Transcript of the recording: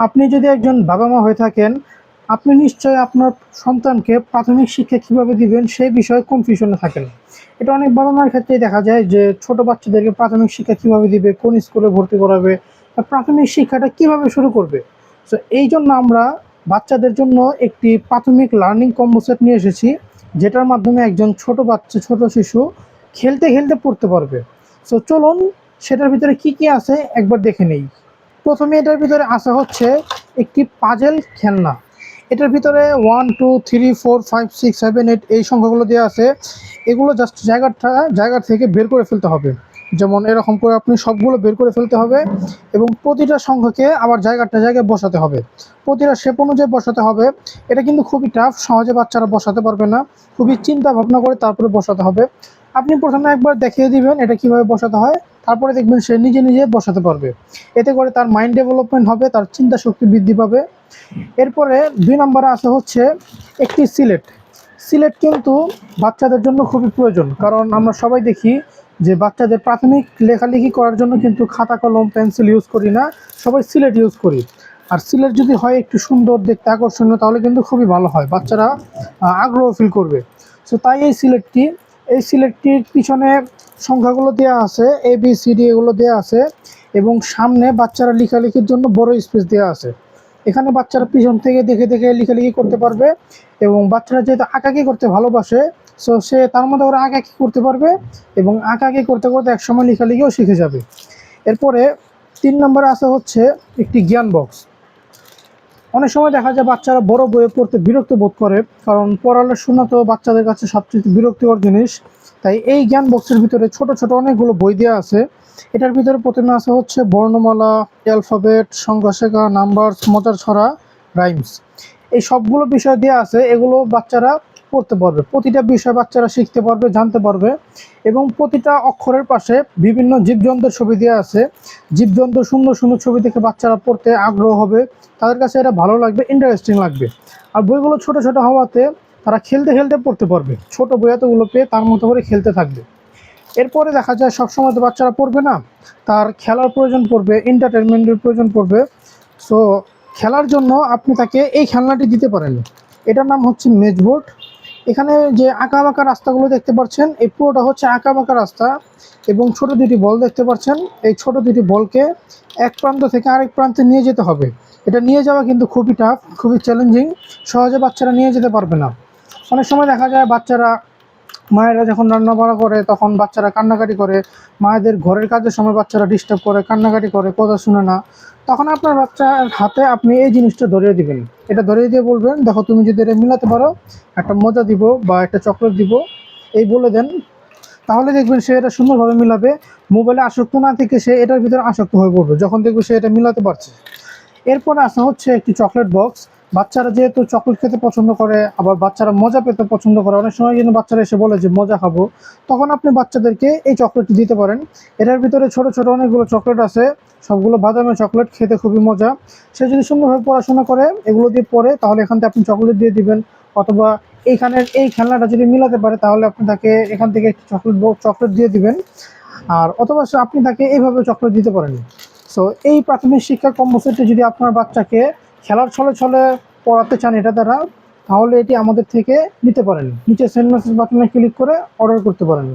আপনি যদি একজন বাবা-মা হয়ে থাকেন, আপনি নিশ্চয়ই আপনার সন্তানকে প্রাথমিক শিক্ষা কিভাবে দিবেন সেই বিষয়ে কনফিউশনে থাকেন। এটা অনেক বাবা-মার ক্ষেত্রেই দেখা যায় যে ছোট বাচ্চাদেরকে প্রাথমিক শিক্ষা কিভাবে দিবে, কোন স্কুলে ভর্তি করাবে, বা প্রাথমিক শিক্ষাটা কিভাবে শুরু করবে। সো এইজন্য আমরা বাচ্চাদের জন্য একটি প্রাথমিক লার্নিং কম্বো সেট নিয়ে এসেছি, যেটার মাধ্যমে একজন ছোট বাচ্চা, ছোট শিশু খেলতে, খেলতে পড়তে পারবে। সো চলুন সেটার ভিতরে কি আছে একবার দেখে নেই। প্রথমে এটার ভিতরে আসা হচ্ছে একটি পাজেল খেলনা। এটার ভিতরে 1 2 3 4 5 6 7 8 এই সংখ্যাগুলো দেওয়া আছে। এগুলো জাস্ট জায়গা থেকে বের করে ফেলতে হবে। যেমন এরকম করে আপনি সবগুলো বের করে ফেলতে হবে এবং প্রতিটা সংখ্যাকে আবার জায়গায় বসাতে হবে। প্রতিটা শেপ অনুযায়ী বসাতে হবে। এটা কিন্তু খুবই টাফ, সহজে বাচ্চারা বসাতে পারবে না। খুবই চিন্তা ভাবনা করে তারপরে বসাতে হবে। আপনি প্রথমে একবার দেখিয়ে দিবেন এটা কিভাবে বসাতে হয়, তারপরে দেখবেন সে নিজে নিজে বসাতে পারবে। এতে করে তার মাইন্ড ডেভেলপমেন্ট হবে, তার চিন্তা শক্তি বৃদ্ধি পাবে। এরপরে 2 নম্বরে আসা হচ্ছে একটি সিলেট। সিলেট কিন্তু বাচ্চাদের জন্য খুবই প্রয়োজন, কারণ আমরা সবাই দেখি যে বাচ্চাদের প্রাথমিক লেখালেখি করার জন্য কিন্তু খাতা কলম পেন্সিল ইউজ করি না, সবাই সিলেট ইউজ করি। আর সিলেট যদি হয় একটু সুন্দর দেখতে, আকর্ষণীয়, তাহলে কিন্তু খুবই ভালো হয়, বাচ্চারা আগ্রহ ফিল করবে। সো তাই এই সিলেটটির পিছনে সংখ্যাগুলো দেওয়া আছে, ABCD এগুলো দেওয়া আছে, এবং সামনে বাচ্চারা লেখালেখির জন্য বড় স্পেস দেওয়া আছে। এখানে বাচ্চারা পিছন থেকে দেখে দেখে লেখালেখি করতে পারবে, এবং বাচ্চারা যেহেতু আঁকাকি করতে ভালোবাসে, সো সে তার মধ্যে ওরা আঁকাকি করতে পারবে, এবং আঁকাকি করতে করতে একসময় লেখালেখিও শিখে যাবে। এরপরে 3 নম্বরে আসা হচ্ছে একটি জ্ঞান বক্স। অনেক সময় দেখা যায় বাচ্চারা বড় বইয়ে পড়তে বিরক্ত বোধ করে, কারণ পড়াশোনা তো বাচ্চাদের কাছে সবচেয়ে বিরক্তিকর জিনিস। তাই এই জ্ঞান বক্সের ভিতরে ছোট ছোট অনেকগুলো বই দেওয়া আছে। এটার ভিতরে প্রথমে আসা হচ্ছে বর্ণমালা, অ্যালফাবেট, সংখ্যা শেখা, নাম্বার, মজার ছড়া, রাইমস। এই সবগুলো বিষয় দেওয়া আছে, এগুলো বাচ্চারা পড়তে পারবে। প্রতিটা বিষয় বাচ্চারা শিখতে পারবে, জানতে পারবে, এবং প্রতিটা অক্ষরের পাশে বিভিন্ন জীবজন্তুর ছবি দেওয়া আছে। জীবজন্তুর সুন্দর সুন্দর ছবি দেখে বাচ্চারা পড়তে আগ্রহ হবে, তাদের কাছে এটা ভালো লাগবে, ইন্টারেস্টিং লাগবে। আর বইগুলো ছোট ছোট হওয়াতে তারা খেলতে খেলতে পড়তে পারবে, ছোট বই এতগুলো পেয়ে তার মতো করে খেলতে থাকবে। এরপরে দেখা যায় সবসময় তো বাচ্চারা পড়বে না, তার খেলার প্রয়োজন পড়বে, এন্টারটেনমেন্টের প্রয়োজন পড়বে। সো খেলার জন্য আপনি তাকে এই খেলনাটি দিতে পারেন। এটার নাম হচ্ছে মেজবোর্ড। এখানে যে আঁকা বাঁকা রাস্তাগুলো দেখতে পাচ্ছেন, এই পুরোটা হচ্ছে আঁকা বাঁকা রাস্তা, এবং ছোট দুটি বল দেখতে পাচ্ছেন। এই ছোট দুটি বলকে এক প্রান্ত থেকে আরেক প্রান্তে নিয়ে যেতে হবে। এটা নিয়ে যাওয়া কিন্তু খুবই টাফ, খুবই চ্যালেঞ্জিং, সহজে বাচ্চারা নিয়ে যেতে পারবে না। অনেক সময় দেখা যায় বাচ্চারা, মায়েরা যখন রান্না বাড়া করে তখন বাচ্চারা কান্নাকাটি করে, মায়েদের ঘরের কাজের সময় বাচ্চারা ডিস্টার্ব করে, কান্নাকাটি করে, কথা শুনে না। তখন আপনার বাচ্চার হাতে আপনি এই জিনিসটা ধরিয়ে দিবেন। এটা ধরিয়ে দিয়ে বলবেন, দেখো তুমি যদি এটা মিলাতে পারো, একটা মজা দিব বা একটা চকলেট দিব, এই বলে দেন। তাহলে দেখবেন সে এটা সুন্দরভাবে মিলাবে। মোবাইলে আসক্ত না থেকে সে এটার ভিতরে আসক্ত হয়ে পড়বে যখন দেখবে সে এটা মিলাতে পারছে। এরপরে আসা হচ্ছে একটি চকলেট বক্স। বাচ্চারা যেহেতু চকলেট খেতে পছন্দ করে, আবার বাচ্চারা মজা পেতে পছন্দ করে, অনেক সময় কিন্তু বাচ্চারা এসে বলে যে মজা খাবো, তখন আপনি বাচ্চাদেরকে এই চকলেটটি দিতে পারেন। এটার ভিতরে ছোট ছোট অনেকগুলো চকলেট আছে, সবগুলো বাদামের চকলেট, খেতে খুবই মজা। সে যদি সুন্দরভাবে পড়াশোনা করে, এগুলো দিয়ে পড়ে, তাহলে এখান থেকে আপনি চকলেট দিয়ে দিবেন। অথবা এইখানের এই খেলনাটা যদি মিলাতে পারে, তাহলে আপনি তাকে এখান থেকে একটি চকলেট দিয়ে দিবেন। আর অথবা আপনি তাকে এইভাবে চকলেট দিতে পারেন। সো এই প্রাথমিক শিক্ষা কম্বো সেটটি যদি আপনার বাচ্চাকে খেলার ছলে ছলে পড়াতে চান এটা দ্বারা, তাহলে এটি আমাদের থেকে নিতে পারেন। নিচে সেন্ড মেসেজ বাটনে ক্লিক করে অর্ডার করতে পারেন।